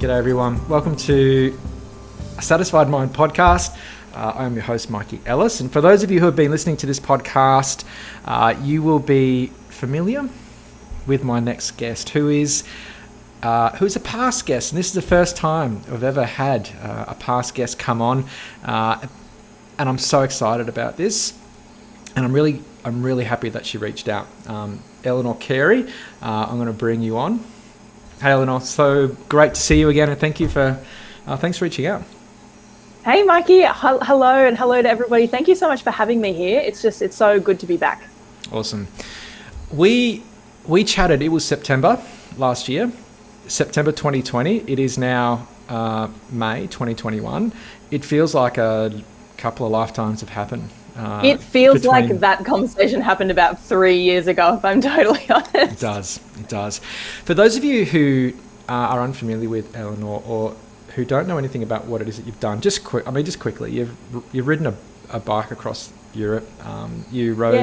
G'day everyone. Welcome to a Satisfied Mind podcast. I am your host, Mikey Ellis. And for those of you who have been listening to this podcast, you will be familiar with my next guest, who is a past guest. And this is the first time I've ever had a past guest come on. And I'm so excited about this. And I'm really happy that she reached out. Eleanor Carey, I'm going to bring you on. Hey Eleanor, so great to see you again, and thanks for reaching out. Hey Mikey, hello, and hello to everybody. Thank you so much for having me here. It's so good to be back. Awesome. We chatted, it was September last year, September 2020. It is now May 2021. It feels like a couple of lifetimes have happened. It feels like that conversation happened about 3 years ago, if I'm totally honest. It does. For those of you who are unfamiliar with Eleanor or who don't know anything about what it is that you've done, just quickly, you've ridden a bike across Europe. You rode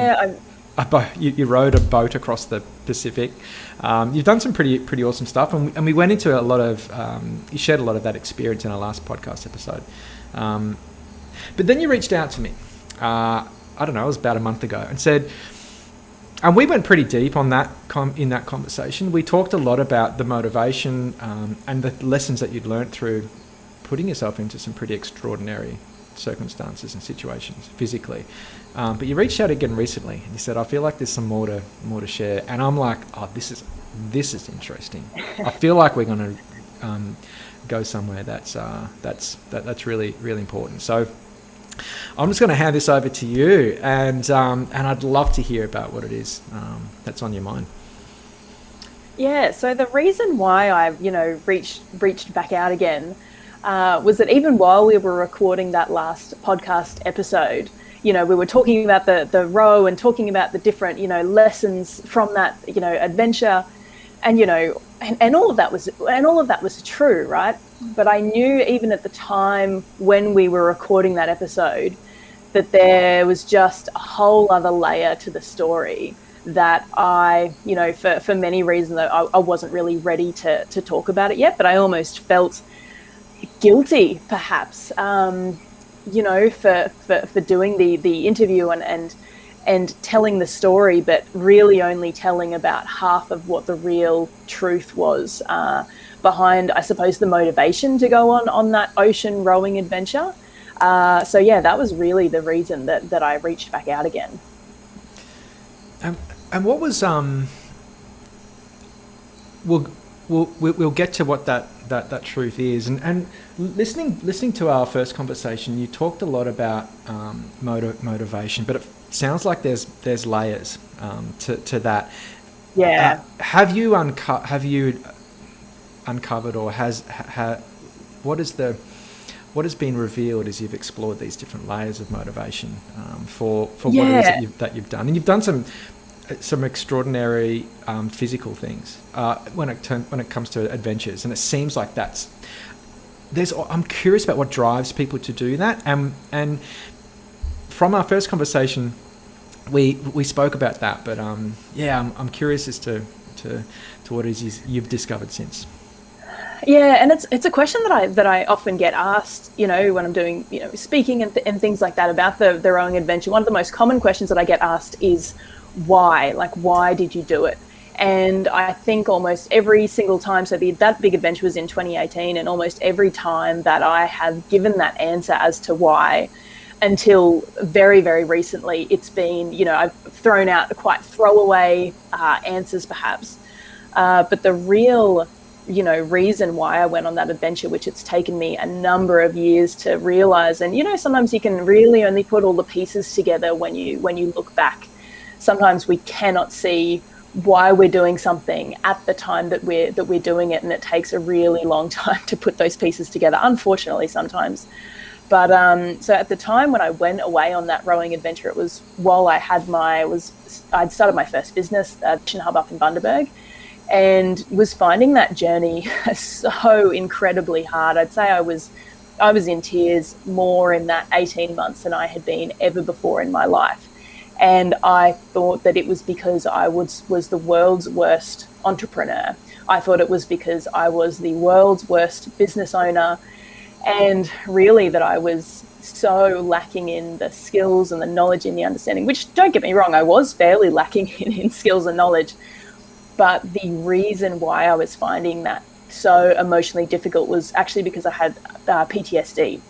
a boat across the Pacific. You've done some pretty awesome stuff, and we went into a lot of. You shared a lot of that experience in our last podcast episode. But then you reached out to me. I don't know, it was about a month ago, and said, and we went pretty deep on that in that conversation. We talked a lot about the motivation and the lessons that you'd learned through putting yourself into some pretty extraordinary circumstances and situations physically. But you reached out again recently, and you said, I feel like there's some more to share. And I'm like, oh, this is interesting. I feel like we're going to go somewhere that's really, really important. So I'm just going to hand this over to you, and I'd love to hear about what it is that's on your mind. Yeah, so the reason why I, reached back out again was that even while we were recording that last podcast episode, we were talking about the row and talking about the different, lessons from that, adventure, and all of that was true, right? But I knew even at the time when we were recording that episode that there was just a whole other layer to the story that I, for many reasons, I wasn't really ready to talk about it yet, but I almost felt guilty, perhaps, for doing the interview and telling the story, but really only telling about half of what the real truth was behind, I suppose, the motivation to go on that ocean rowing adventure. So yeah, that was really the reason that I reached back out again. And what was we'll get to what that truth is, and listening to our first conversation, you talked a lot about motivation, but it sounds like there's layers to that. Yeah. Have you uncovered, or what has been revealed as you've explored these different layers of motivation for what it is that you've done? And you've done some extraordinary physical things when it comes to adventures, and it seems like I'm curious about what drives people to do that, and from our first conversation we spoke about that, but I'm curious as to what it is you've discovered since. Yeah, and it's a question that I often get asked, when I'm doing, speaking and things like that about the rowing adventure. One of the most common questions that I get asked is why? Like, why did you do it? And I think almost every single time, so that big adventure was in 2018, and almost every time that I have given that answer as to why, until very, very recently, it's been, I've thrown out quite throwaway answers perhaps. But the real reason why I went on that adventure, which it's taken me a number of years to realize, and sometimes you can really only put all the pieces together when you look back. Sometimes we cannot see why we're doing something at the time that we're doing it, and it takes a really long time to put those pieces together, unfortunately sometimes. But so at the time when I went away on that rowing adventure, it was while I'd started my first business, Action Hub up in Bundaberg, and was finding that journey so incredibly hard. I'd say I was in tears more in that 18 months than I had been ever before in my life. And I thought that it was because I was the world's worst entrepreneur. I thought it was because I was the world's worst business owner, and really that I was so lacking in the skills and the knowledge and the understanding, which, don't get me wrong, I was fairly lacking in skills and knowledge. But the reason why I was finding that so emotionally difficult was actually because I had PTSD,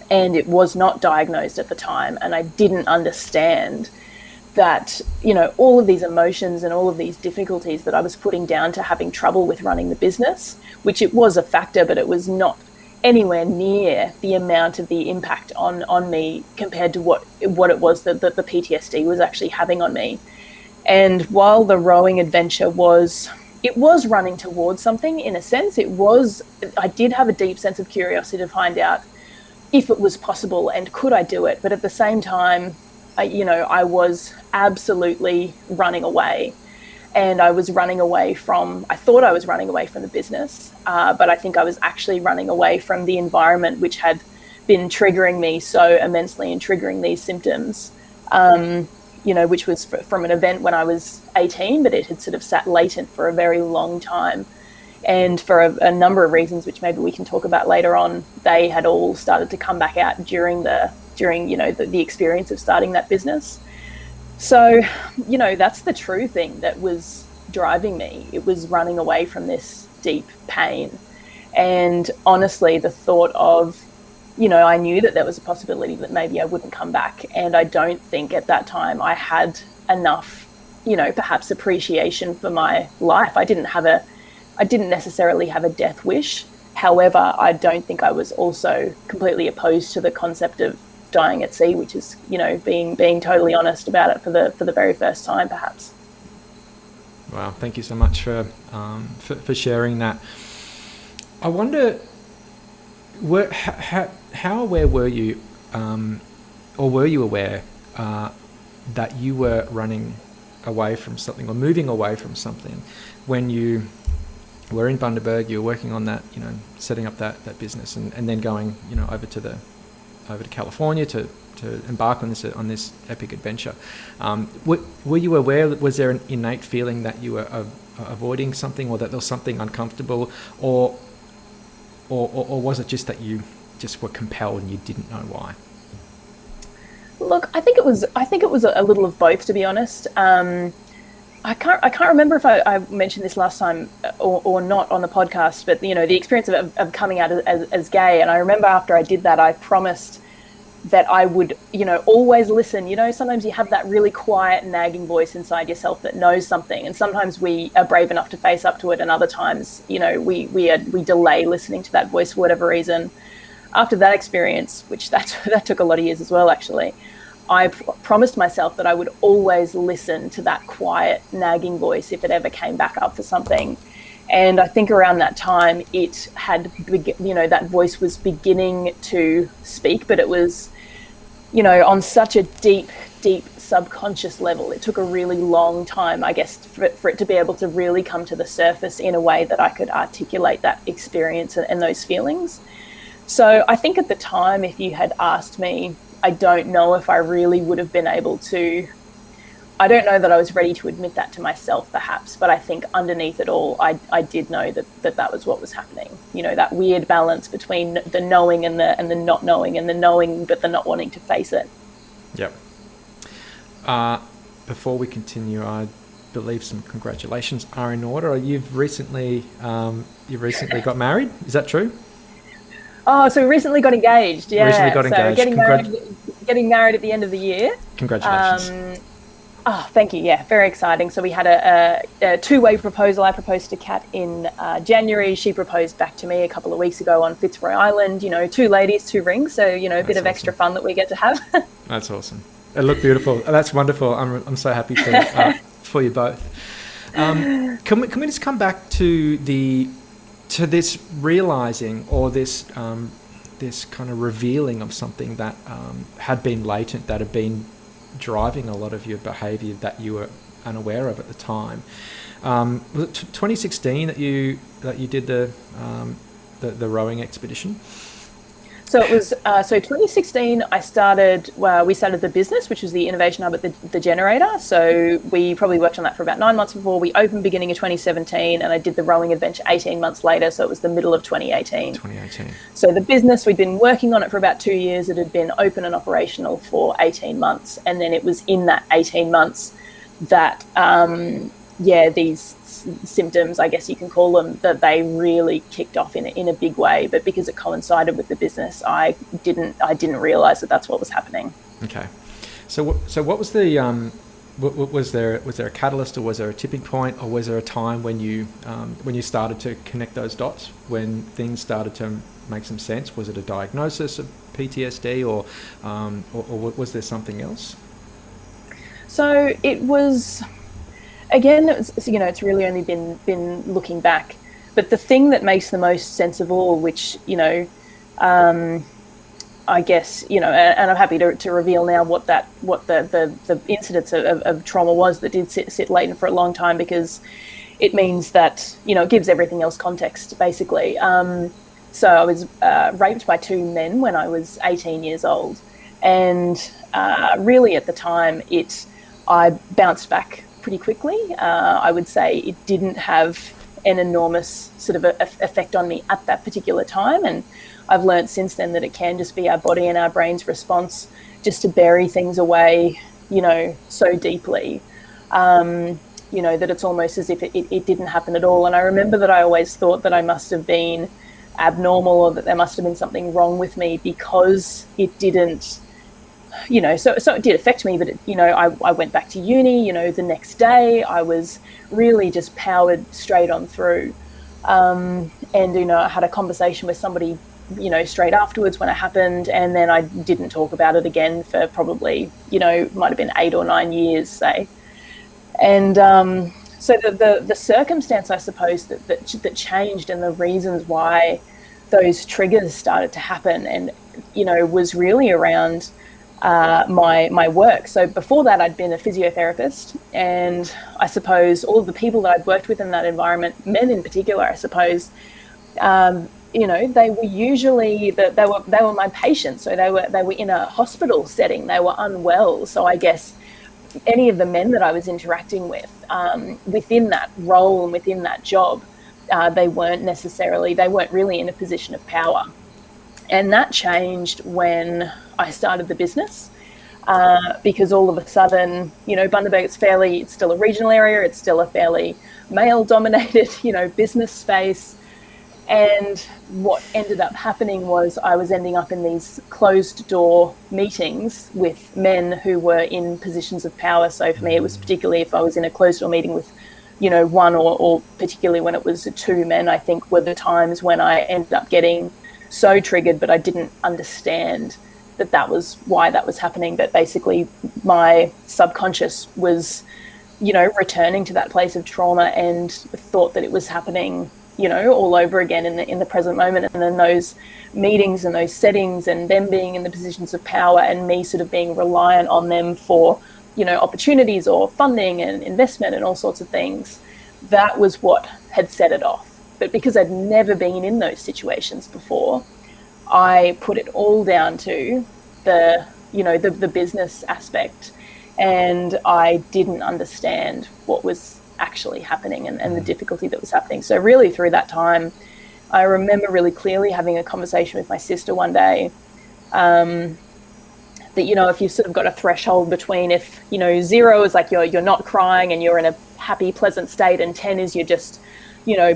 and it was not diagnosed at the time, and I didn't understand that, you know, all of these emotions and all of these difficulties that I was putting down to having trouble with running the business, which it was a factor, but it was not anywhere near the amount of the impact on me compared to what it was that the PTSD was actually having on me. And while the rowing adventure was running towards something, in a sense, I did have a deep sense of curiosity to find out if it was possible and could I do it. But at the same time, I was absolutely running away, and I was running away from, I thought I was running away from the business, but I think I was actually running away from the environment which had been triggering me so immensely and triggering these symptoms, which was from an event when I was 18, but it had sort of sat latent for a very long time. And for a number of reasons, which maybe we can talk about later on, they had all started to come back out during the experience of starting that business. So, that's the true thing that was driving me. It was running away from this deep pain. And honestly, the thought of, I knew that there was a possibility that maybe I wouldn't come back. And I don't think at that time I had enough, perhaps appreciation for my life. I didn't necessarily have a death wish. However, I don't think I was also completely opposed to the concept of dying at sea, which is, being totally honest about it for the very first time, perhaps. Wow, thank you so much for sharing that. I wonder, how aware were you, or were you aware that you were running away from something or moving away from something when you were in Bundaberg? You were working on that, setting up that business, and then going, over to California to embark on this epic adventure. Were you aware? Was there an innate feeling that you were avoiding something, or that there was something uncomfortable, or was it just that you just were compelled and you didn't know why? Look, I think it was a little of both, to be honest. I can't remember if I mentioned this last time or not on the podcast, but the experience of coming out as gay. And I remember after I did that, I promised that I would, always listen. Sometimes you have that really quiet, nagging voice inside yourself that knows something, and sometimes we are brave enough to face up to it, and other times, we delay listening to that voice for whatever reason. After that experience, which that took a lot of years as well, actually, I promised myself that I would always listen to that quiet, nagging voice if it ever came back up for something. And I think around that time, it had, that voice was beginning to speak, but it was, on such a deep subconscious level. It took a really long time, I guess, for it to be able to really come to the surface in a way that I could articulate that experience and those feelings. So I think at the time, if you had asked me, I don't know if I really would have been able to. I don't know that I was ready to admit that to myself, perhaps, but I think underneath it all, I did know that was what was happening. That weird balance between the knowing and the not knowing, and the knowing but the not wanting to face it. Yep. Before we continue, I believe some congratulations are in order. You've recently got married. Is that true? Oh, so we recently got engaged. Yeah. Recently got engaged. Getting married at the end of the year. Congratulations. Thank you. Yeah, very exciting. So we had a two-way proposal. I proposed to Kat in January. She proposed back to me a couple of weeks ago on Fitzroy Island. 2 ladies, 2 rings. So, a bit of awesome. Extra fun that we get to have. That's awesome. It looked beautiful. That's wonderful. I'm so happy for you both. Can we just come back to this realizing, or this kind of revealing of something that had been latent, that had been driving a lot of your behaviour that you were unaware of at the time? Was it 2016 that you did the rowing expedition? So it was 2016. We started the business, which was the innovation hub at the generator. So we probably worked on that for about 9 months before we opened, beginning of 2017, and I did the rowing adventure 18 months later. So it was the middle of 2018. 2018. So the business, we'd been working on it for about 2 years. It had been open and operational for 18 months, and then it was in that 18 months that these symptoms, I guess you can call them, that they really kicked off in a big way. But because it coincided with the business, I didn't realize that that's what was happening. Okay, so what was the was there a catalyst, or was there a tipping point, or was there a time when you started to connect those dots, when things started to make some sense? Was it a diagnosis of PTSD, or was there something else? So it was. Again, it's really only been looking back, but the thing that makes the most sense of all, which I guess and I'm happy to reveal now what the incidence of trauma was that did sit latent for a long time, because it means that it gives everything else context, basically. So I was raped by 2 men when I was 18 years old, and really at the time I bounced back pretty quickly. I would say it didn't have an enormous sort of effect on me at that particular time, and I've learned since then that it can just be our body and our brain's response just to bury things away, so deeply, that it's almost as if it didn't happen at all. And I remember that I always thought that I must have been abnormal, or that there must have been something wrong with me, because it didn't. So it did affect me, but I went back to uni. The next day I was really just powered straight on through, and I had a conversation with somebody, straight afterwards when it happened, and then I didn't talk about it again for probably might have been 8 or 9 years, say. And so the circumstance, I suppose, that changed, and the reasons why those triggers started to happen, and was really around my work. So before that, I'd been a physiotherapist, and I suppose all of the people that I'd worked with in that environment, men in particular, I suppose, they were usually they were my patients. So they were in a hospital setting. They were unwell. So I guess any of the men that I was interacting with within that role and within that job, they weren't really in a position of power. And that changed when I started the business, because all of a sudden, Bundaberg, it's still a regional area. It's still a fairly male-dominated, business space. And what ended up happening was I was ending up in these closed-door meetings with men who were in positions of power. So for me, it was particularly if I was in a closed-door meeting with, one or particularly when it was 2 men, I think, were the times when I ended up getting so triggered, but I didn't understand that was why that was happening. But basically my subconscious was, returning to that place of trauma, and thought that it was happening, all over again in the present moment. And then those meetings and those settings, and them being in the positions of power, and me sort of being reliant on them for, opportunities or funding and investment and all sorts of things, that was what had set it off. But because I'd never been in those situations before, I put it all down to the business aspect, and I didn't understand what was actually happening, and the difficulty that was happening. So really through that time, I remember really clearly having a conversation with my sister one day, that, if you've sort of got a threshold between, if, 0 is like you're not crying and you're in a happy, pleasant state, and 10 is you're just,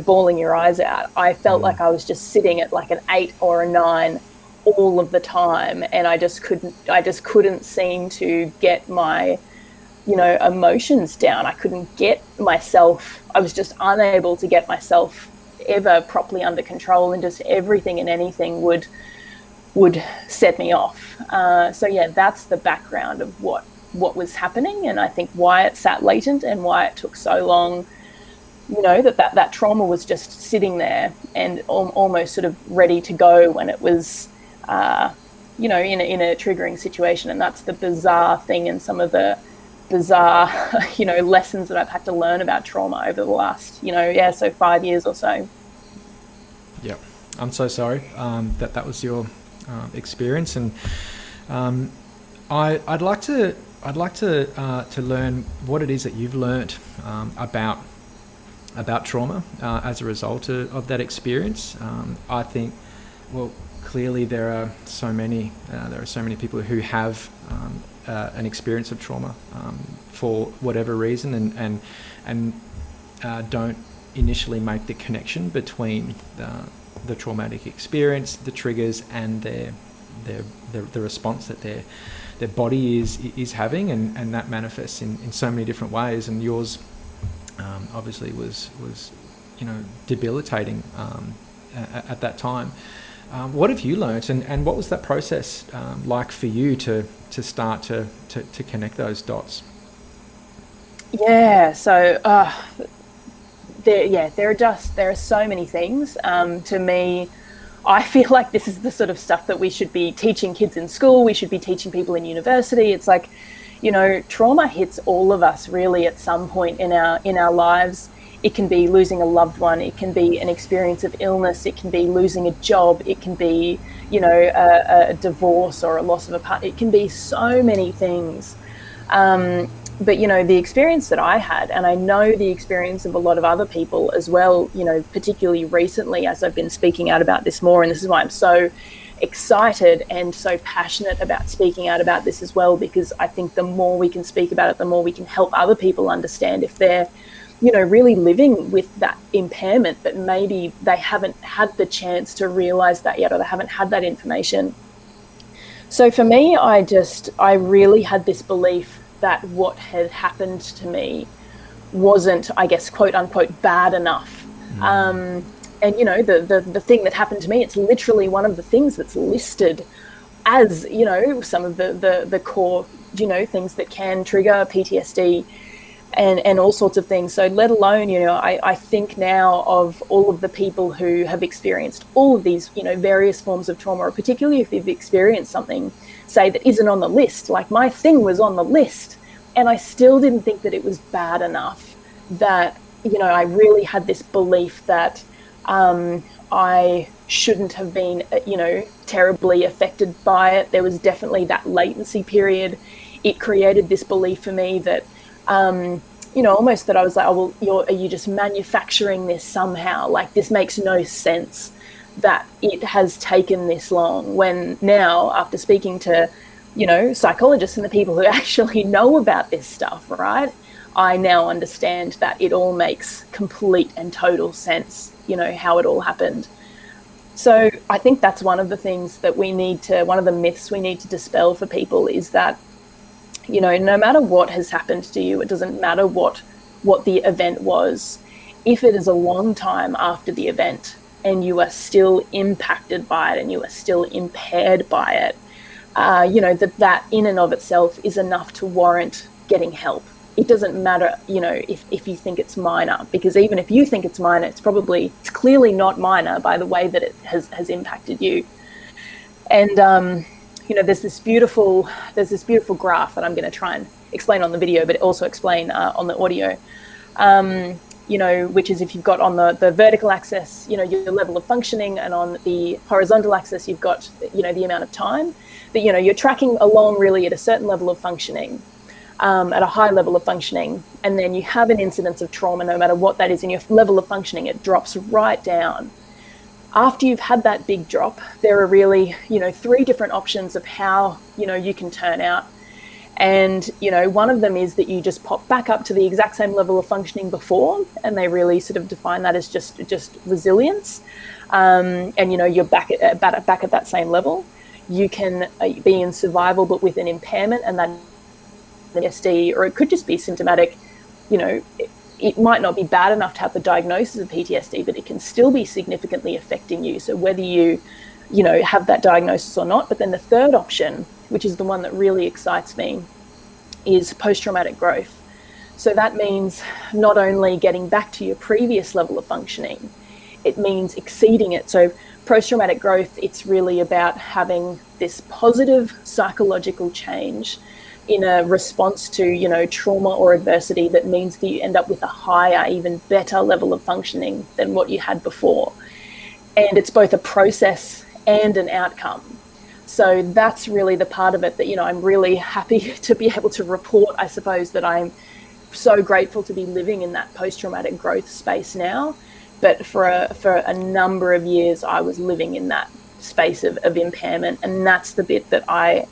bawling your eyes out. I felt like I was just sitting at like an 8 or a 9 all of the time, and I just couldn't seem to get my, emotions down. I couldn't get myself, I was just unable to get myself ever properly under control, and just everything and anything would set me off. So yeah, that's the background of what was happening, and I think why it sat latent and why it took so long. That trauma was just sitting there and almost sort of ready to go when it was, in a triggering situation. And that's the bizarre thing, and some of the bizarre, lessons that I've had to learn about trauma over the last, so 5 years or so. Yeah, I'm so sorry that was your experience, and I'd like to learn what it is that you've learnt about trauma as a result of that experience. I think, well, clearly there are so many people who have an experience of trauma for whatever reason, and don't initially make the connection between the traumatic experience, the triggers, and the response that their body is having, and that manifests in so many different ways. And yours obviously was debilitating at that time. What have you learnt, and what was that process like for you to start to connect those dots? Yeah, so there are so many things. To me, I feel like this is the sort of stuff that we should be teaching kids in school. We should be teaching people in university. It's like, trauma hits all of us really at some point in our lives. It can be losing a loved one. It can be an experience of illness. It can be losing a job. It can be, a divorce or a loss of a partner. It can be so many things. But, the experience that I had, and I know the experience of a lot of other people as well, particularly recently as I've been speaking out about this more, and this is why I'm so excited and so passionate about speaking out about this as well, because I think the more we can speak about it, the more we can help other people understand if they're, really living with that impairment, but maybe they haven't had the chance to realize that yet, or they haven't had that information. So for me, I really had this belief that what had happened to me wasn't, I guess, quote unquote, bad enough. And, the thing that happened to me, it's literally one of the things that's listed as, some of the core, things that can trigger PTSD and all sorts of things. So let alone, I think now of all of the people who have experienced all of these, various forms of trauma, or particularly if they've experienced something, say, that isn't on the list. Like my thing was on the list, and I still didn't think that it was bad enough, that, I really had this belief that I shouldn't have been, terribly affected by it. There was definitely that latency period. It created this belief for me that, almost that I was like, oh, well, are you just manufacturing this somehow? Like, this makes no sense that it has taken this long. When now, after speaking to, psychologists and the people who actually know about this stuff, right, I now understand that it all makes complete and total sense, how it all happened. So I think that's one of the things that one of the myths we need to dispel for people is that, no matter what has happened to you, it doesn't matter what the event was. If it is a long time after the event and you are still impacted by it and you are still impaired by it, that in and of itself is enough to warrant getting help. It doesn't matter, if you think it's minor, because even if you think it's minor, it's clearly not minor by the way that it has impacted you. And, there's this beautiful graph that I'm going to try and explain on the video, but also explain on the audio, which is if you've got on the vertical axis, your level of functioning, and on the horizontal axis, you've got, the amount of time that, you're tracking along really at a certain level of functioning, at a high level of functioning. And then you have an incidence of trauma, no matter what that is in your level of functioning, it drops right down. After you've had that big drop, there are really, 3 different options of how, you can turn out. And, one of them is that you just pop back up to the exact same level of functioning before, and they really sort of define that as just resilience. And, you're back at that same level. You can be in survival, but with an impairment, and that PTSD, or it could just be symptomatic, it might not be bad enough to have the diagnosis of PTSD, but it can still be significantly affecting you. So whether you have that diagnosis or not. But then the third option, which is the one that really excites me, is post-traumatic growth. So that means not only getting back to your previous level of functioning, it means exceeding it. So post-traumatic growth, it's really about having this positive psychological change in a response to, trauma or adversity that means that you end up with a higher, even better level of functioning than what you had before. And it's both a process and an outcome. So that's really the part of it that, I'm really happy to be able to report, I suppose, that I'm so grateful to be living in that post-traumatic growth space now. But for a number of years, I was living in that space of impairment. And that's the bit that I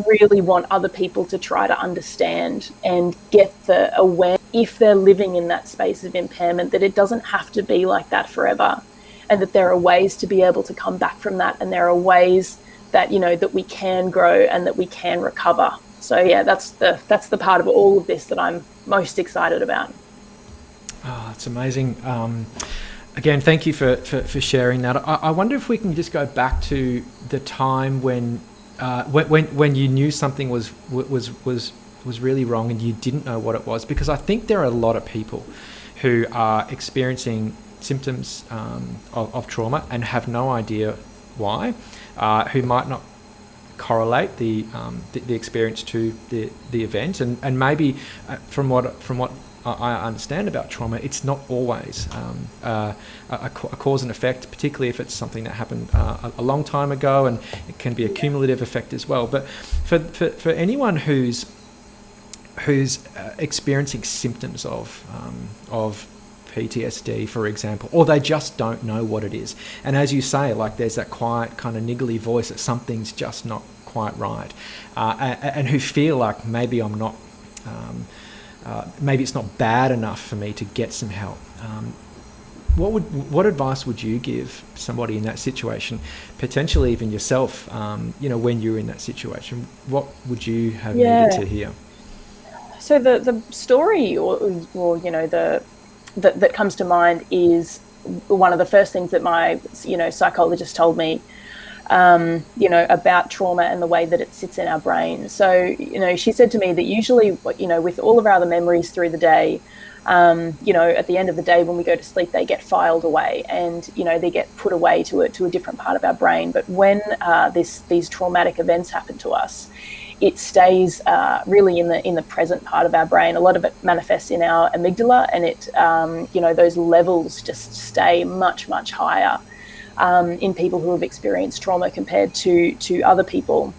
really want other people to try to understand and get the awareness, if they're living in that space of impairment, that it doesn't have to be like that forever, and that there are ways to be able to come back from that, and there are ways that, that we can grow and that we can recover. So yeah, that's the part of all of this that I'm most excited about. Oh, it's amazing. Again, thank you for sharing that. I wonder if we can just go back to the time when you knew something was really wrong and you didn't know what it was, because I think there are a lot of people who are experiencing symptoms of trauma and have no idea why, who might not correlate the experience to the event, and maybe from what I understand about trauma, it's not always a cause and effect, particularly if it's something that happened a long time ago, and it can be a cumulative effect as well. But for anyone who's experiencing symptoms of PTSD, for example, or they just don't know what it is, and as you say, like, there's that quiet kind of niggly voice that something's just not quite right, and who feel like maybe I'm not. Maybe it's not bad enough for me to get some help. What advice would you give somebody in that situation, potentially even yourself? When you're in that situation, what would you have needed to hear? So the story, or that comes to mind is one of the first things that my psychologist told me. About trauma and the way that it sits in our brain. So, she said to me that usually, with all of our other memories through the day, at the end of the day when we go to sleep, they get filed away and, they get put away to a different part of our brain. But when these traumatic events happen to us, it stays really in the present part of our brain. A lot of it manifests in our amygdala, and it, those levels just stay much, much higher in people who have experienced trauma compared to other people.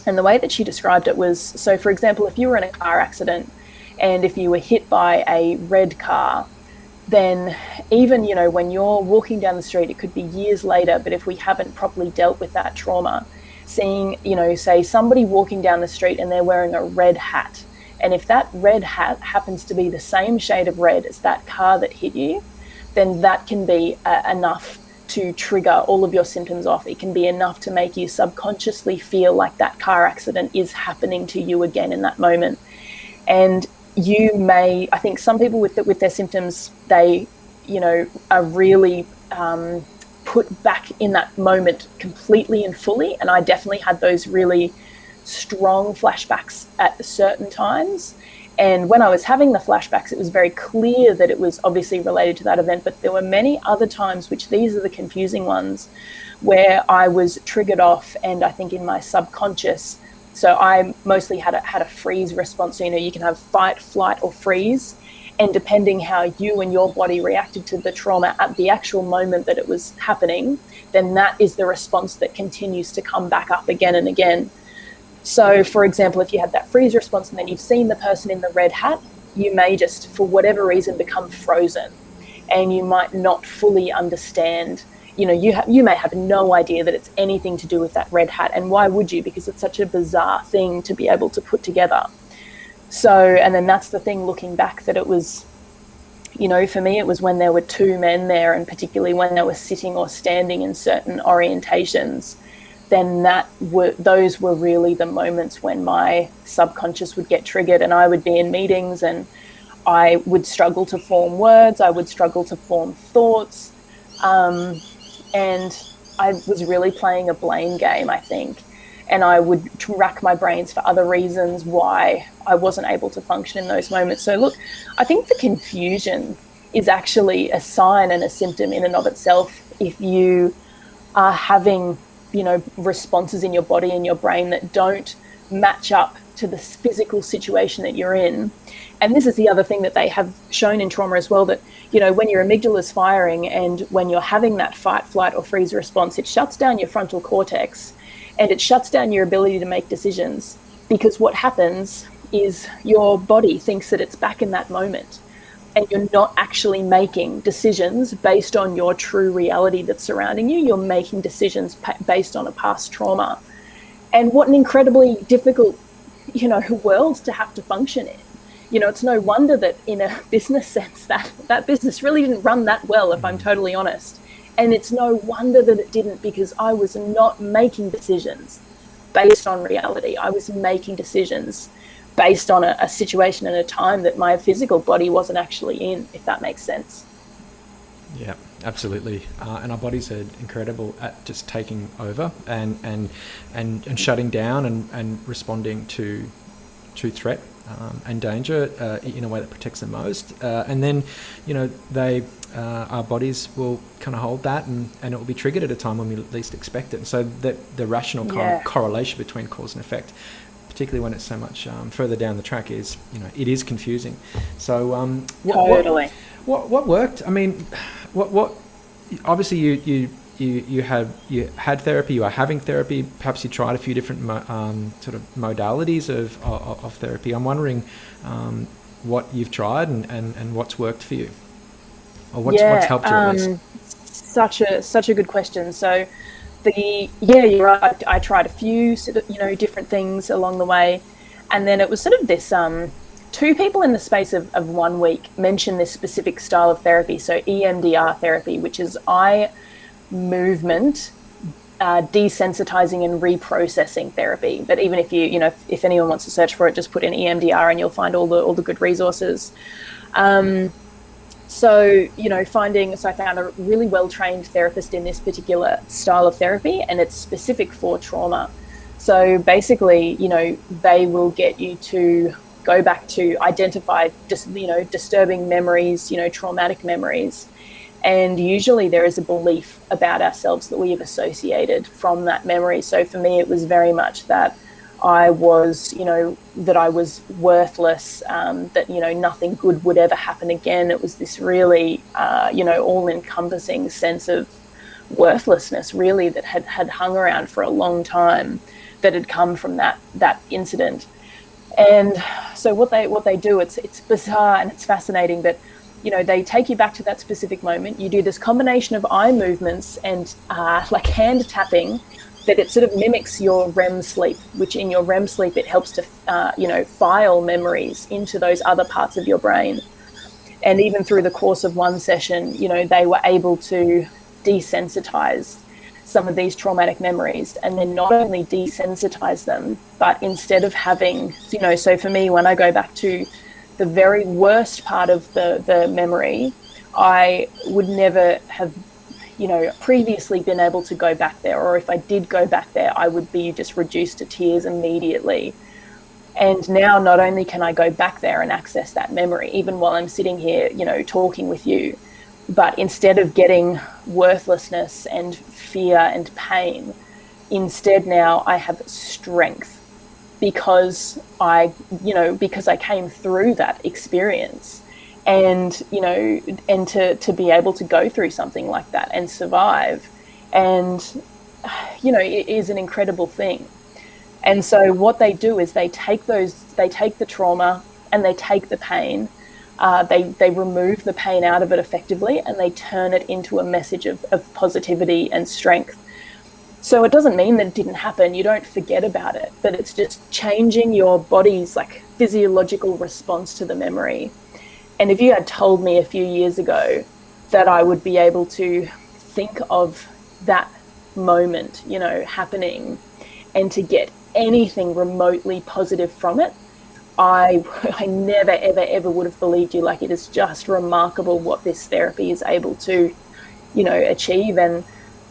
And the way that she described it was, so for example, if you were in a car accident and if you were hit by a red car, then even, when you're walking down the street, it could be years later, but if we haven't properly dealt with that trauma, seeing, say somebody walking down the street and they're wearing a red hat, and if that red hat happens to be the same shade of red as that car that hit you, then that can be enough to trigger all of your symptoms off. It can be enough to make you subconsciously feel like that car accident is happening to you again in that moment. And I think some people with their symptoms, they, are really put back in that moment completely and fully. And I definitely had those really strong flashbacks at certain times. And when I was having the flashbacks, it was very clear that it was obviously related to that event. But there were many other times, which these are the confusing ones, where I was triggered off, and I think in my subconscious. So I mostly had a freeze response. So, you can have fight, flight, or freeze. And depending how you and your body reacted to the trauma at the actual moment that it was happening, then that is the response that continues to come back up again and again. So, for example, if you had that freeze response and then you've seen the person in the red hat, you may just, for whatever reason, become frozen, and you might not fully understand. You may have no idea that it's anything to do with that red hat, and why would you? Because it's such a bizarre thing to be able to put together. So, and then that's the thing, looking back, that it was, for me, it was when there were two men there, and particularly when they were sitting or standing in certain orientations, then those were really the moments when my subconscious would get triggered, and I would be in meetings and I would struggle to form words, I would struggle to form thoughts, and I was really playing a blame game, I think, and I would rack my brains for other reasons why I wasn't able to function in those moments. So look, I think the confusion is actually a sign and a symptom in and of itself. If you are having responses in your body and your brain that don't match up to the physical situation that you're in. And this is the other thing that they have shown in trauma as well, that, when your amygdala is firing and when you're having that fight, flight, or freeze response, it shuts down your frontal cortex. and it shuts down your ability to make decisions, because what happens is your body thinks that it's back in that moment, and you're not actually making decisions based on your true reality that's surrounding you. You're making decisions based on a past trauma. And what an incredibly difficult, world to have to function in. It's no wonder that in a business sense that business really didn't run that well, if I'm totally honest. And it's no wonder that it didn't, because I was not making decisions based on reality. I was making decisions based on a situation and a time that my physical body wasn't actually in, if that makes sense. Yeah, absolutely. And our bodies are incredible at just taking over and shutting down and responding to threat and danger in a way that protects them most. And then, our bodies will kind of hold that, and it will be triggered at a time when we least expect it. And so that the rational correlation between cause and effect, particularly when it's so much further down the track, is, it is confusing. So Totally. What worked? I mean, what obviously you had therapy, you are having therapy, perhaps you tried a few different sort of modalities of therapy. I'm wondering what you've tried and what's worked for you, or what's helped you at least. Such a good question. So you're right. I tried a few different things along the way, and then it was sort of this two people in the space of 1 week mentioned this specific style of therapy. So EMDR therapy, which is eye movement desensitizing and reprocessing therapy. But even if if anyone wants to search for it, just put in EMDR and you'll find all the good resources. So I found a really well-trained therapist in this particular style of therapy, and it's specific for trauma. So basically, they will get you to go back to identify just, disturbing memories, traumatic memories. And usually there is a belief about ourselves that we have associated from that memory. So for me, it was very much that I was, that I was worthless, that, nothing good would ever happen again. It was this really, all-encompassing sense of worthlessness, really, that had hung around for a long time, that had come from that incident. And so what they do, it's bizarre and it's fascinating, but they take you back to that specific moment. You do this combination of eye movements and like hand tapping, that it sort of mimics your REM sleep, which in your REM sleep, it helps to, file memories into those other parts of your brain. And even through the course of one session, they were able to desensitize some of these traumatic memories, and then not only desensitize them, but instead of having, so for me, when I go back to the very worst part of the memory, I would never have, previously been able to go back there. Or if I did go back there, I would be just reduced to tears immediately. And now not only can I go back there and access that memory, even while I'm sitting here, talking with you, but instead of getting worthlessness and fear and pain, instead now I have strength, because I came through that experience, and to be able to go through something like that and survive, and it is an incredible thing. And so what they do is they take the trauma and they take the pain, they remove the pain out of it effectively, and they turn it into a message of positivity and strength. So it doesn't mean that it didn't happen. You don't forget about it, but it's just changing your body's like physiological response to the memory. And if you had told me a few years ago that I would be able to think of that moment, happening, and to get anything remotely positive from it, I never, ever, ever would have believed you. Like, it is just remarkable what this therapy is able to, achieve. And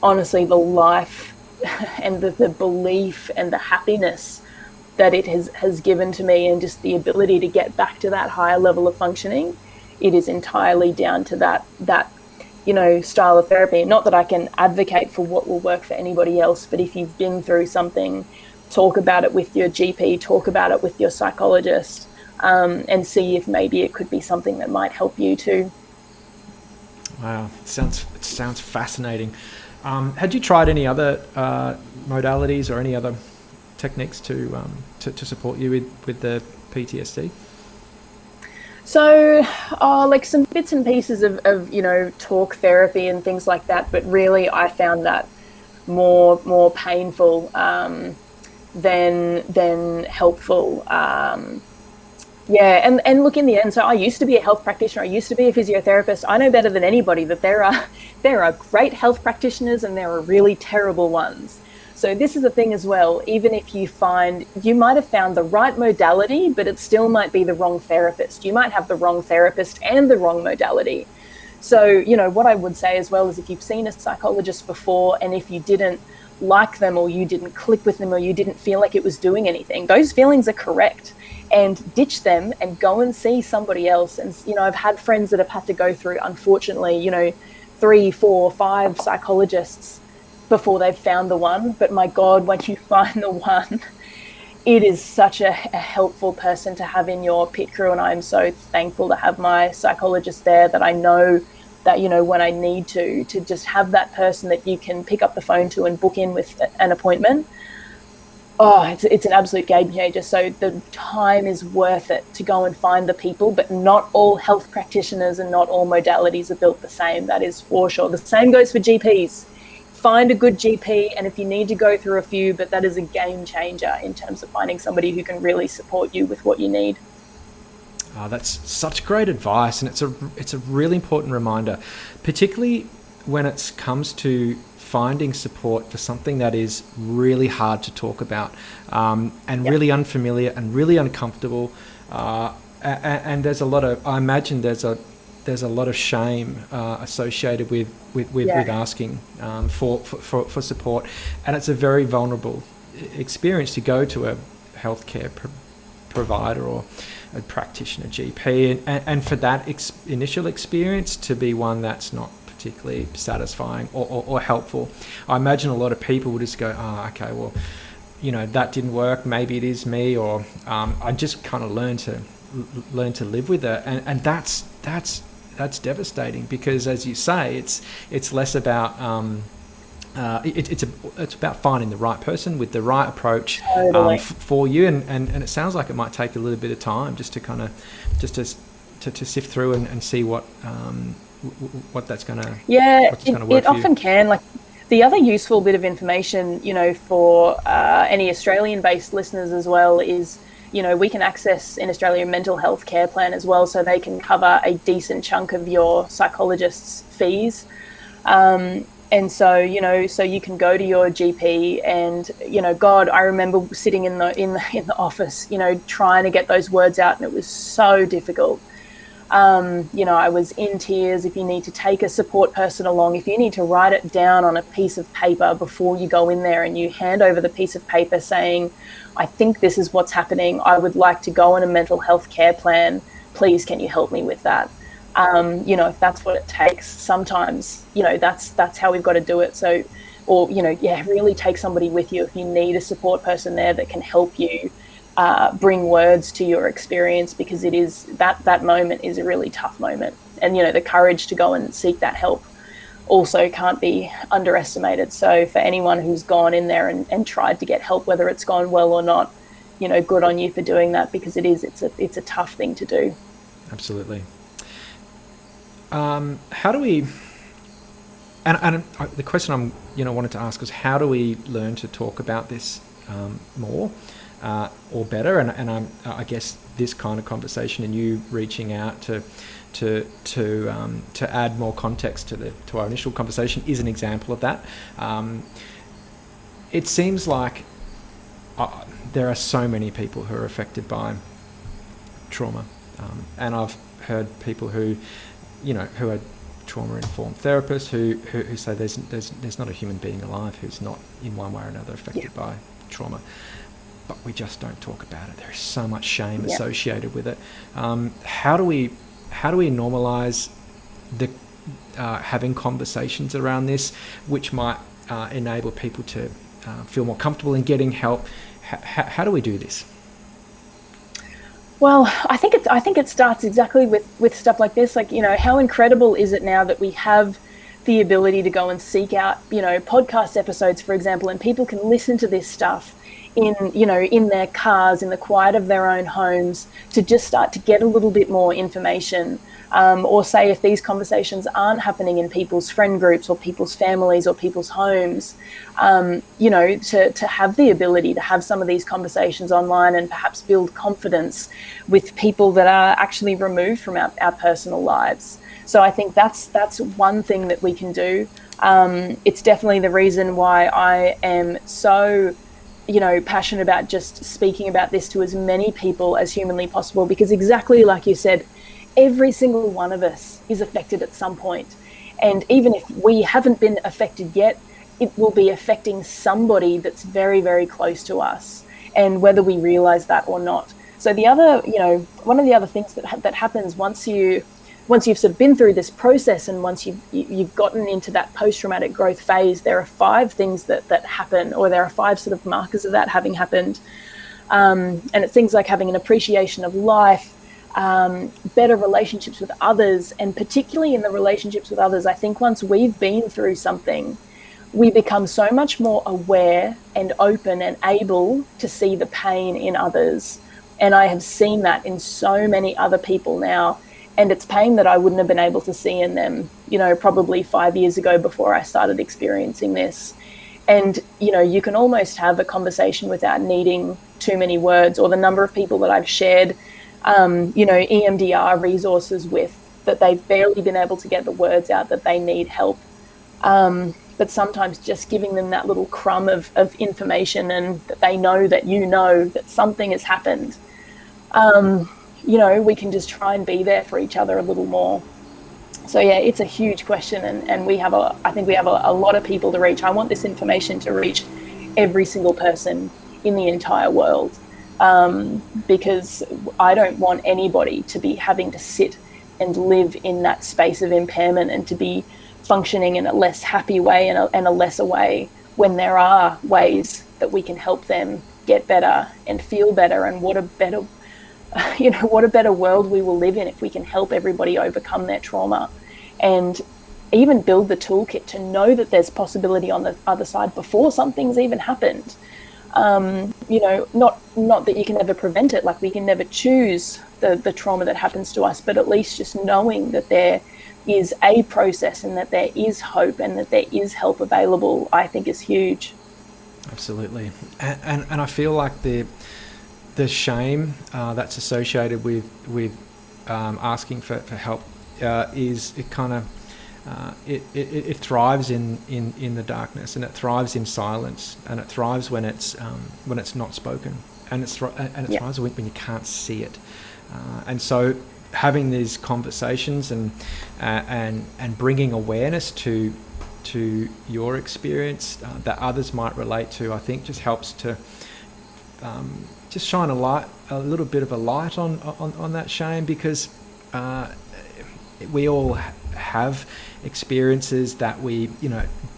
honestly, the life and the belief and the happiness that it has given to me, and just the ability to get back to that higher level of functioning, it is entirely down to that style of therapy. Not that I can advocate for what will work for anybody else, but if you've been through something, talk about it with your GP, talk about it with your psychologist, and see if maybe it could be something that might help you too. Wow, it sounds fascinating. Had you tried any other modalities or any other techniques to support you with the PTSD? So, like some bits and pieces of talk therapy and things like that, but really I found that more painful than helpful. Yeah, and look, in the end, so I used to be a health practitioner. I used to be a physiotherapist. I know better than anybody that there are great health practitioners and there are really terrible ones. So this is the thing as well. Even if you might have found the right modality, but it still might be the wrong therapist. You might have the wrong therapist and the wrong modality. So, what I would say as well is if you've seen a psychologist before and if you didn't like them or you didn't click with them or you didn't feel like it was doing anything, those feelings are correct. And ditch them and go and see somebody else. And, I've had friends that have had to go through, unfortunately, 3, 4, 5 psychologists before they've found the one. But my God, when you find the one, it is such a helpful person to have in your pit crew. And I'm so thankful to have my psychologist there, that I know that, when I need to just have that person that you can pick up the phone to and book in with an appointment. Oh, it's an absolute game changer. So the time is worth it to go and find the people, but not all health practitioners and not all modalities are built the same. That is for sure. The same goes for GPs. Find a good GP, and if you need to go through a few, but that is a game changer in terms of finding somebody who can really support you with what you need. Oh, that's such great advice, and it's a really important reminder, particularly when it comes to finding support for something that is really hard to talk about, and really unfamiliar and really uncomfortable, and there's a lot of, I imagine there's a lot of shame associated with asking for support, and it's a very vulnerable experience to go to a healthcare provider or a practitioner, GP, and for that initial experience to be one that's not particularly satisfying or helpful. I imagine a lot of people will just go, okay, well, that didn't work, maybe it is me, or I just kind of learn to live with it, and that's devastating, because as you say, it's less about it's about finding the right person with the right approach for you, and it sounds like it might take a little bit of time just to sift through and see what that's going to work for you. It often can. Like, the other useful bit of information, for any Australian-based listeners as well is, we can access in Australia a mental health care plan as well, so they can cover a decent chunk of your psychologist's fees. And so, so you can go to your GP and, God, I remember sitting in the office, trying to get those words out, and it was so difficult. I was in tears. If you need to take a support person along, if you need to write it down on a piece of paper before you go in there, and you hand over the piece of paper saying, I think this is what's happening, I would like to go on a mental health care plan, please can you help me with that? If that's what it takes, sometimes, that's how we've got to do it. So, or, really take somebody with you if you need a support person there that can help you bring words to your experience, because it is that moment is a really tough moment. And, the courage to go and seek that help also can't be underestimated. So for anyone who's gone in there and tried to get help, whether it's gone well or not, good on you for doing that, because it's a tough thing to do. Absolutely. How do we, and the question I'm wanted to ask was, how do we learn to talk about this more or better? And I guess this kind of conversation and you reaching out to add more context to our initial conversation is an example of that. It seems like there are so many people who are affected by trauma, and I've heard people who are trauma-informed therapists who say there's not a human being alive who's not in one way or another affected by trauma, but we just don't talk about it. There's so much shame associated with it. How do we normalize the having conversations around this, which might enable people to feel more comfortable in getting help? How do we do this? Well, I think it starts exactly with stuff like this. Like, how incredible is it now that we have the ability to go and seek out, podcast episodes, for example, and people can listen to this stuff in their cars, in the quiet of their own homes, to just start to get a little bit more information. Or say if these conversations aren't happening in people's friend groups or people's families or people's homes, to have the ability to have some of these conversations online and perhaps build confidence with people that are actually removed from our personal lives. So I think that's one thing that we can do. It's definitely the reason why I am so passionate about just speaking about this to as many people as humanly possible, because exactly like you said, every single one of us is affected at some point. And even if we haven't been affected yet, it will be affecting somebody that's very, very close to us, and whether we realize that or not. So the other, one of the other things that happens once you've sort of been through this process, and once you've gotten into that post-traumatic growth phase, there are 5 things that happen, or there are 5 sort of markers of that having happened. And it's things like having an appreciation of life, better relationships with others, and particularly in the relationships with others, I think once we've been through something, we become so much more aware and open and able to see the pain in others. And I have seen that in so many other people now. And it's pain that I wouldn't have been able to see in them, probably 5 years ago before I started experiencing this. And, you can almost have a conversation without needing too many words, or the number of people that I've shared, EMDR resources with, that they've barely been able to get the words out that they need help. But sometimes just giving them that little crumb of information, and that they know that something has happened. We can just try and be there for each other a little more. So yeah, it's a huge question, and I think we have a lot of people to reach. I want this information to reach every single person in the entire world, because I don't want anybody to be having to sit and live in that space of impairment, and to be functioning in a less happy way and a lesser way, when there are ways that we can help them get better and feel better. And what a better world we will live in if we can help everybody overcome their trauma, and even build the toolkit to know that there's possibility on the other side before something's even happened. Not that you can never prevent it, like we can never choose the trauma that happens to us, but at least just knowing that there is a process, and that there is hope, and that there is help available, I think is huge. Absolutely. And I feel like the shame that's associated with asking for help it thrives in the darkness, and it thrives in silence, and it thrives when it's not spoken, and it thrives when you can't see it. And so having these conversations and bringing awareness to your experience that others might relate to, I think just helps to just shine a little bit of a light on that shame, because we all have experiences that we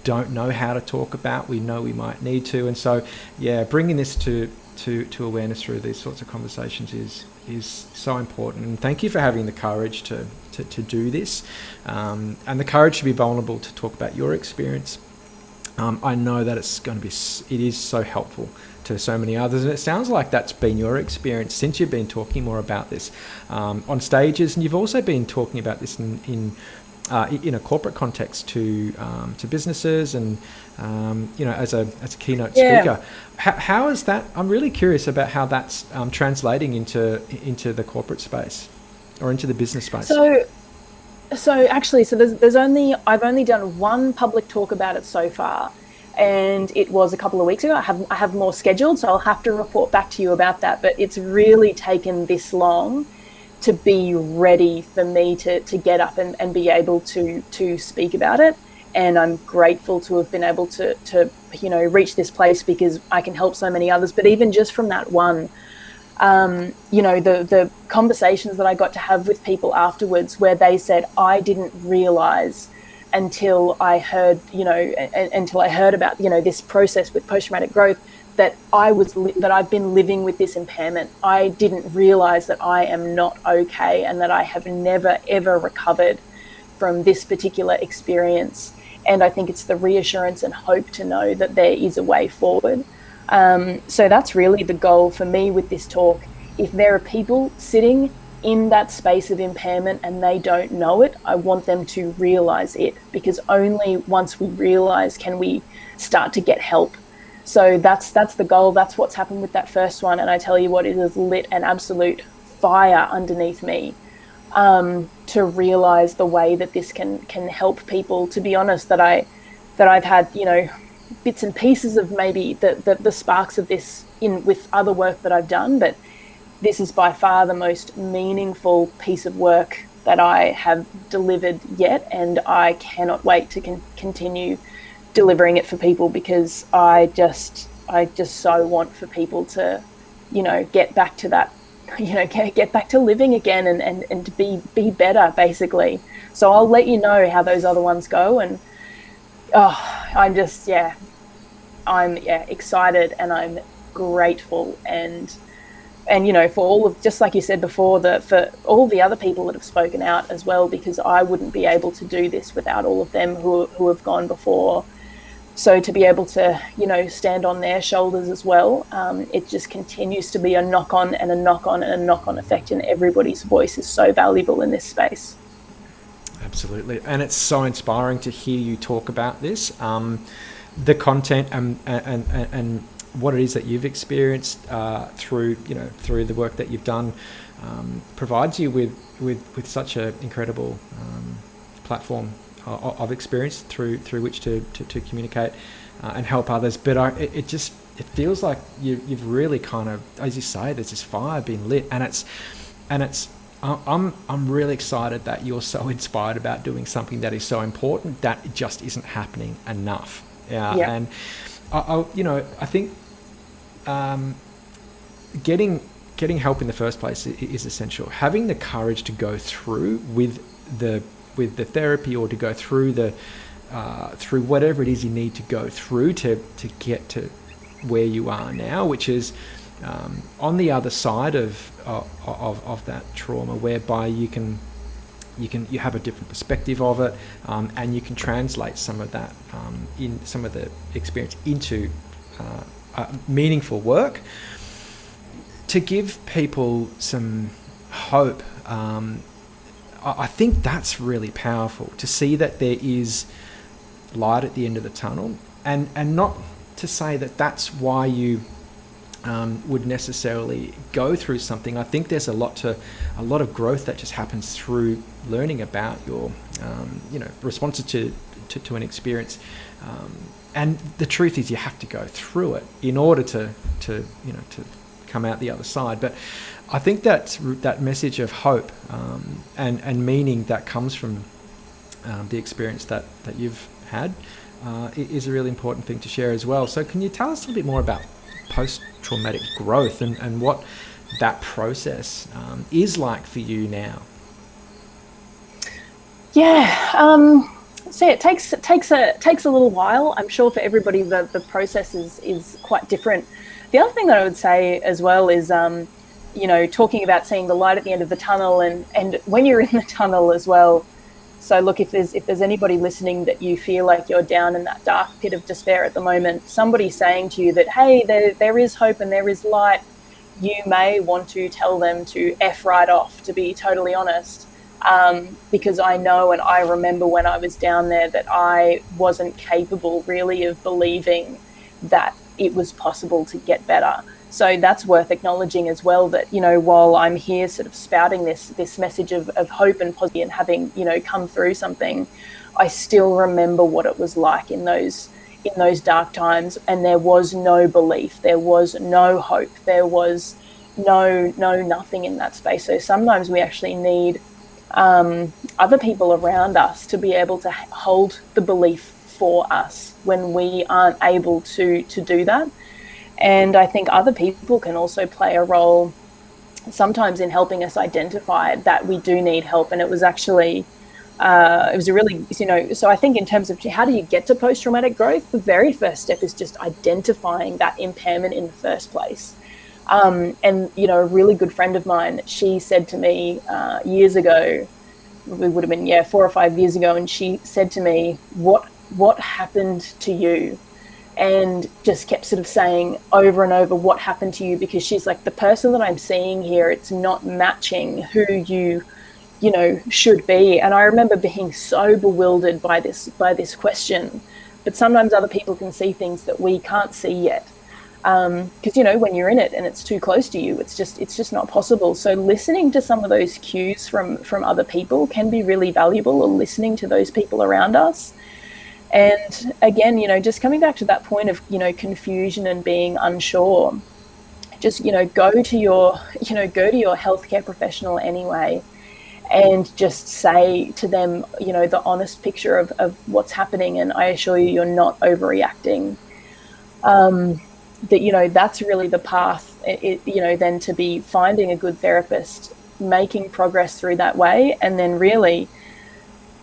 don't know how to talk about. We know we might need to, and so bringing this to awareness through these sorts of conversations is so important. And thank you for having the courage to do this, and the courage to be vulnerable, to talk about your experience. I know that it is so helpful to so many others, and it sounds like that's been your experience since you've been talking more about this on stages, and you've also been talking about this in a corporate context to businesses, and as a keynote speaker. How is that? I'm really curious about how that's translating into the corporate space, or into the business space. I've only done one public talk about it so far, and it was a couple of weeks ago. I have more scheduled, so I'll have to report back to you about that. But it's really taken this long to be ready for me to get up and be able to speak about it. And I'm grateful to have been able to reach this place, because I can help so many others. But even just from that one, the conversations that I got to have with people afterwards, where they said, I didn't realize until I heard about, this process with post-traumatic growth, that I've been living with this impairment. I didn't realize that I am not okay, and that I have never, ever recovered from this particular experience. And I think it's the reassurance and hope to know that there is a way forward. So that's really the goal for me with this talk. If there are people sitting in that space of impairment and they don't know it, I want them to realize it, because only once we realize can we start to get help. So that's the goal. That's what's happened with that first one. And I tell you what, it has lit an absolute fire underneath me, to realize the way that this can help people. To be honest, that I've had, bits and pieces of maybe the sparks of this in with other work that I've done, but this is by far the most meaningful piece of work that I have delivered yet, and I cannot wait to continue delivering it for people, because I just so want for people to, get back to that, get back to living again and to be better, basically. So I'll let you know how those other ones go, and I'm excited, and I'm grateful, and for all of, just like you said before, for all the other people that have spoken out as well, because I wouldn't be able to do this without all of them who have gone before. So to be able to, stand on their shoulders as well, it just continues to be a knock-on and a knock-on and a knock-on effect, and everybody's voice is so valuable in this space. Absolutely. And it's so inspiring to hear you talk about this, the content and what it is that you've experienced through the work that you've done, provides you with such an incredible platform of experience through which to communicate and help others. But it feels like you've really kind of, as you say, there's this fire being lit, and I'm really excited that you're so inspired about doing something that is so important that it just isn't happening enough. Yeah. And I think getting help in the first place is essential. Having the courage to go through with the therapy, or to go through through whatever it is you need to go through to get to where you are now, which is on the other side of that trauma, whereby you have a different perspective of it, and you can translate some of that in some of the experience into meaningful work to give people some hope. I think that's really powerful, to see that there is light at the end of the tunnel, and not to say that that's why you would necessarily go through something. I think there's a lot of growth that just happens through learning about your responses to an experience, and the truth is you have to go through it in order to come out the other side. But I think that message of hope and meaning that comes from the experience that you've had is a really important thing to share as well. So can you tell us a little bit more about post-traumatic growth and what that process is like for you now? Yeah, so it takes a little while. I'm sure for everybody the process is quite different. The other thing that I would say as well is talking about seeing the light at the end of the tunnel, and when you're in the tunnel as well. So look, if there's anybody listening that you feel like you're down in that dark pit of despair at the moment, somebody saying to you that, hey, there is hope and there is light, you may want to tell them to F right off, to be totally honest. Because I know, and I remember when I was down there, that I wasn't capable really of believing that it was possible to get better. So that's worth acknowledging as well, that, while I'm here sort of spouting this message of hope and positivity and having, come through something, I still remember what it was like in those dark times. And there was no belief, there was no hope, there was no nothing in that space. So sometimes we actually need other people around us to be able to hold the belief for us when we aren't able to do that. And I think other people can also play a role sometimes in helping us identify that we do need help. And it was actually, it was a really, so I think in terms of how do you get to post-traumatic growth, the very first step is just identifying that impairment in the first place. And, a really good friend of mine, she said to me years ago, it would have been, 4 or 5 years ago, and she said to me, what what happened to you? And just kept sort of saying over and over, what happened to you? Because she's like, the person that I'm seeing here, it's not matching who you know, should be. And I remember being so bewildered by this question. But sometimes other people can see things that we can't see yet. Because, you know, when you're in it and it's too close to you, it's just not possible. So listening to some of those cues from other people can be really valuable, or listening to those people around us. And again, you know, just coming back to that point of, you know, confusion and being unsure, just, you know, go to your healthcare professional anyway, and just say to them, you know, the honest picture of what's happening. And I assure you, you're not overreacting. That, you know, that's really the path, you know, then to be finding a good therapist, making progress through that way. And then really,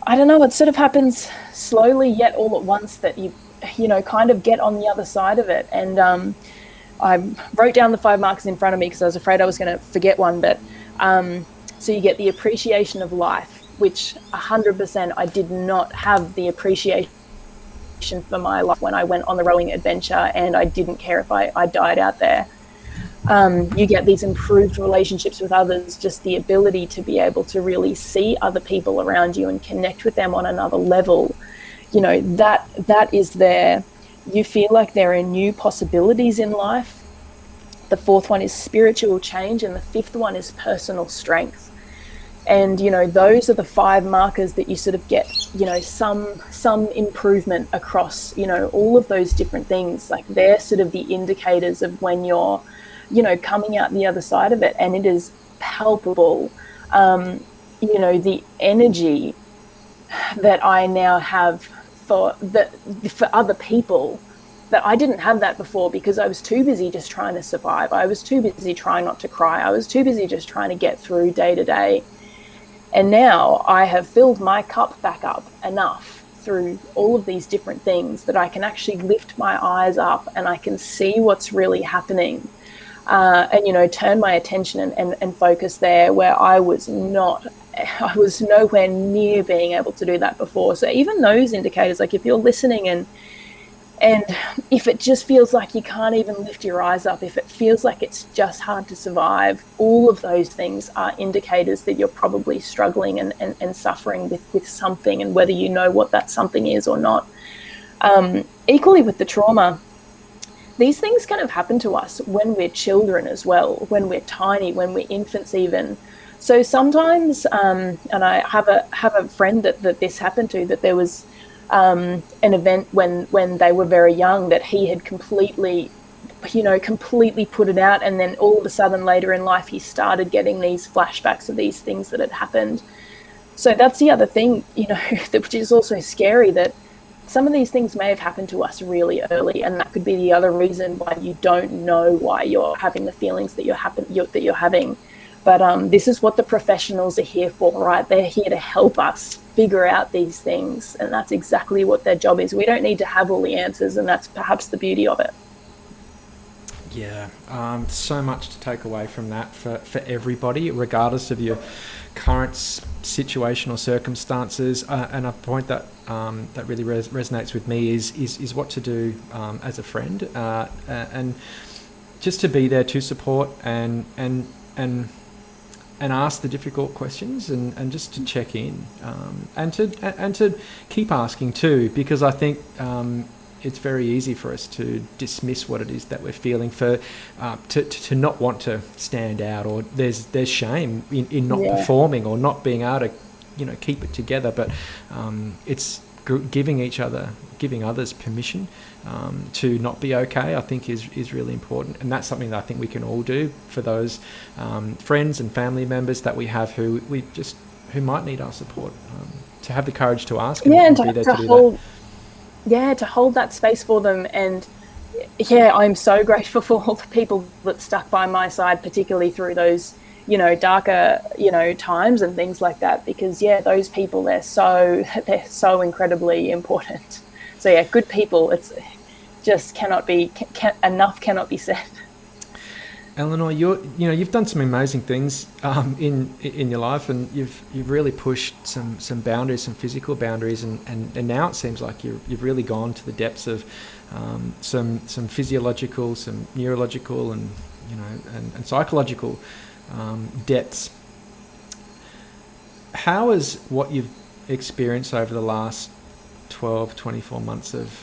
I don't know, it sort of happens slowly yet all at once, that you know, kind of get on the other side of it. And I wrote down the 5 markers in front of me because I was afraid I was going to forget one. But so you get the appreciation of life, which 100% I did not have the appreciation for my life when I went on the rowing adventure, and I didn't care if I died out there. You get these improved relationships with others, just the ability to be able to really see other people around you and connect with them on another level. You know, that is there. You feel like there are new possibilities in life. The 4th one is spiritual change, and the 5th one is personal strength. And, you know, those are the 5 markers that you sort of get, you know, some improvement across, you know, all of those different things. Like, they're sort of the indicators of when you're, you know, coming out the other side of it. And it is palpable. You know, the energy that I now have for other people, that I didn't have that before, because I was too busy just trying to survive. I was too busy trying not to cry. I was too busy just trying to get through day to day. And now I have filled my cup back up enough through all of these different things that I can actually lift my eyes up and I can see what's really happening. And, you know, turn my attention and focus there, where I was nowhere near being able to do that before. So even those indicators, like if you're listening and if it just feels like you can't even lift your eyes up, if it feels like it's just hard to survive, all of those things are indicators that you're probably struggling and suffering with something, and whether you know what that something is or not. Equally with the trauma, these things kind of happen to us when we're children as well, when we're tiny, when we're infants even. So sometimes, and I have a friend that this happened to, that there was an event when they were very young that he had completely put it out, and then all of a sudden later in life he started getting these flashbacks of these things that had happened. So that's the other thing, you know, which is also scary, that some of these things may have happened to us really early, and that could be the other reason why you don't know why you're having the feelings that you're having. But this is what the professionals are here for, right? They're here to help us figure out these things, and that's exactly what their job is. We don't need to have all the answers, and that's perhaps the beauty of it. Yeah, so much to take away from that for everybody, regardless of your current situation or circumstances. And a point that really resonates with me is what to do as a friend, and just to be there to support and ask the difficult questions, and just to check in, and to keep asking too, because I think it's very easy for us to dismiss what it is that we're feeling, to not want to stand out, or there's shame in not performing or not being able to, you know, keep it together. But it's giving others permission to not be okay, I think is really important. And that's something that I think we can all do for those friends and family members that we have who might need our support, to have the courage to ask, and be there to do that. Yeah, to hold that space for them. And yeah, I'm so grateful for all the people that stuck by my side, particularly through those, you know, darker, you know, times and things like that, because yeah, those people, they're so incredibly important. So yeah, good people, it's just cannot be said. Eleanor, you've done some amazing things in your life, and you've really pushed some boundaries, some physical boundaries, and now it seems like you've really gone to the depths of some physiological, some neurological, and and psychological depths. How has what you've experienced over the last 12, 24 months of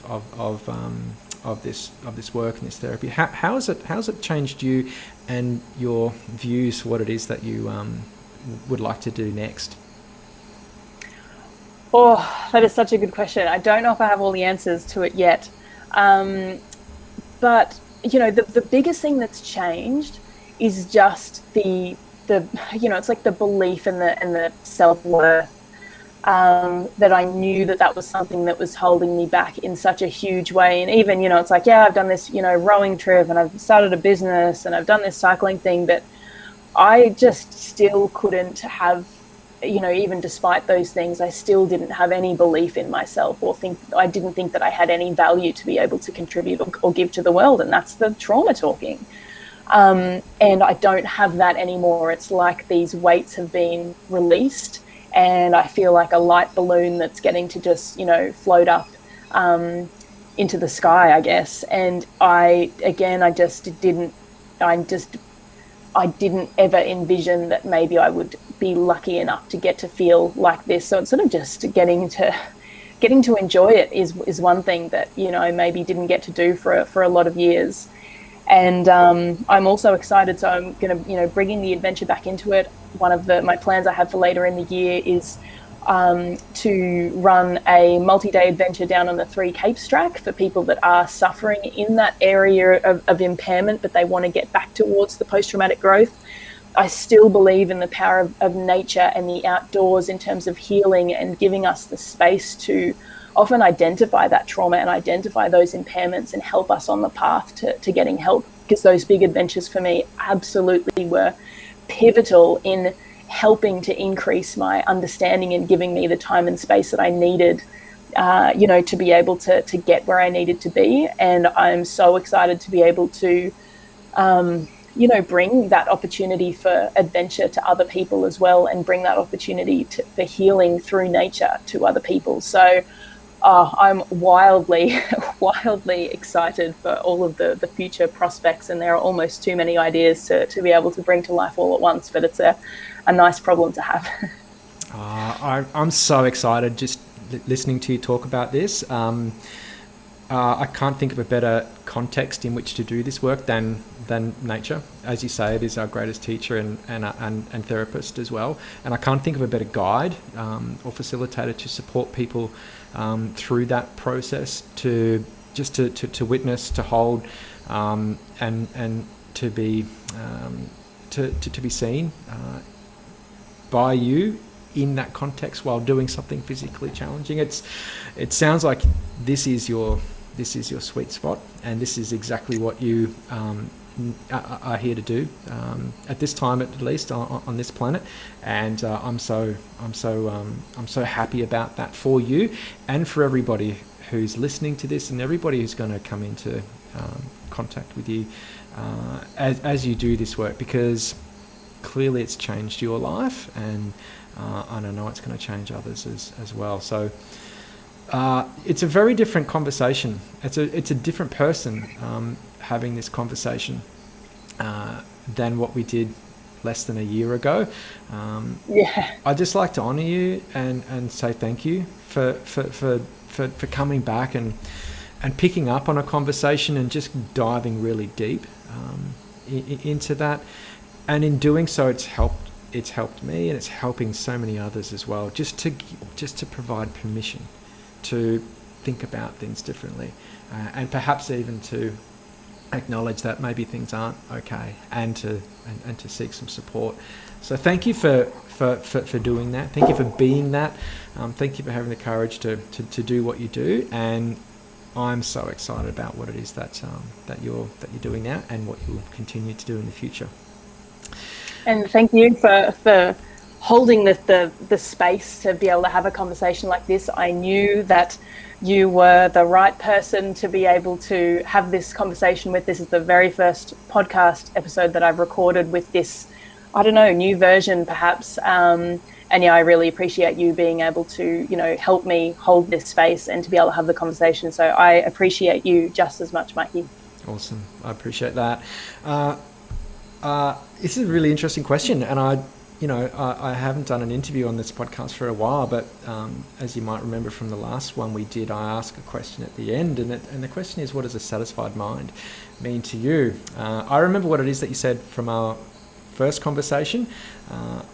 this work and this therapy, how has it changed you and your views for what it is that you would like to do next? Oh, that is such a good question. I don't know if I have all the answers to it yet. But the biggest thing that's changed is just the it's like the belief and the self-worth, that I knew that was something that was holding me back in such a huge way. And even, it's like, yeah, I've done this, rowing trip, and I've started a business, and I've done this cycling thing, but I just still couldn't have, even despite those things, I still didn't have any belief in myself, or I didn't think that I had any value to be able to contribute or give to the world. And that's the trauma talking. And I don't have that anymore. It's like these weights have been released, and I feel like a light balloon that's getting to just, float up into the sky, I guess. And I didn't ever envision that maybe I would be lucky enough to get to feel like this. So it's sort of just getting to enjoy it is one thing that, maybe didn't get to do for a lot of years. And I'm also excited. So I'm going to, bringing the adventure back into it. One of my plans I have for later in the year is to run a multi-day adventure down on the Three Capes track for people that are suffering in that area of impairment, but they want to get back towards the post-traumatic growth. I still believe in the power of nature and the outdoors in terms of healing and giving us the space to often identify that trauma and identify those impairments and help us on the path to getting help, because those big adventures for me absolutely were pivotal in helping to increase my understanding and giving me the time and space that I needed, to be able to get where I needed to be. And I'm so excited to be able to, bring that opportunity for adventure to other people as well, and bring that opportunity for healing through nature to other people. So I'm wildly excited for all of the future prospects, and there are almost too many ideas to be able to bring to life all at once, but it's a nice problem to have. I'm so excited just listening to you talk about this. I can't think of a better context in which to do this work than nature. As you say, it is our greatest teacher and therapist as well. And I can't think of a better guide or facilitator to support people through that process, to witness, to hold, and to be seen by you in that context while doing something physically challenging. It sounds like this is your sweet spot, and this is exactly what you are here to do at this time, at least on this planet. And I'm so happy about that for you and for everybody who's listening to this, and everybody who's going to come into contact with you as you do this work, because clearly it's changed your life, and I know it's going to change others as well. So it's a very different conversation. It's a different person having this conversation than what we did less than a year ago. I'd just like to honour you and say thank you for coming back and picking up on a conversation and just diving really deep into that. And in doing so, it's helped me, and it's helping so many others as well. Just to provide permission to think about things differently, and perhaps even to acknowledge that maybe things aren't okay, and to seek some support. So thank you for doing that. Thank you for being that. Thank you for having the courage to do what you do. And I'm so excited about what it is that you're doing now, and what you'll continue to do in the future. And thank you for holding the space to be able to have a conversation like this. I knew that you were the right person to be able to have this conversation with. This is the very first podcast episode that I've recorded with this, I don't know, new version perhaps. And yeah, I really appreciate you being able to, you know, help me hold this space and to be able to have the conversation. So I appreciate you just as much, Mikey. Awesome. I appreciate that. This is a really interesting question. And I haven't done an interview on this podcast for a while, but as you might remember from the last one we did, I asked a question at the end, and the question is, what does a satisfied mind mean to you? I remember what it is that you said from our first conversation.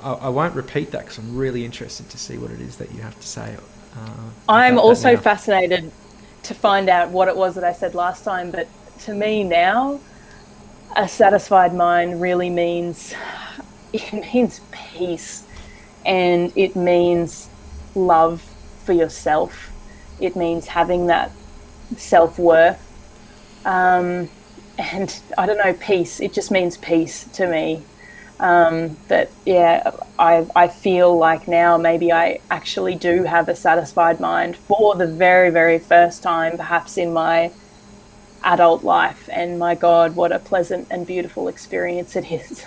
I won't repeat that because I'm really interested to see what it is that you have to say. I'm also fascinated to find out what it was that I said last time, but to me now, a satisfied mind really means peace, and it means love for yourself. It means having that self-worth, and I don't know, peace. It just means peace to me. That yeah, I feel like now maybe I actually do have a satisfied mind for the very, very first time perhaps in my adult life, and my God, what a pleasant and beautiful experience it is.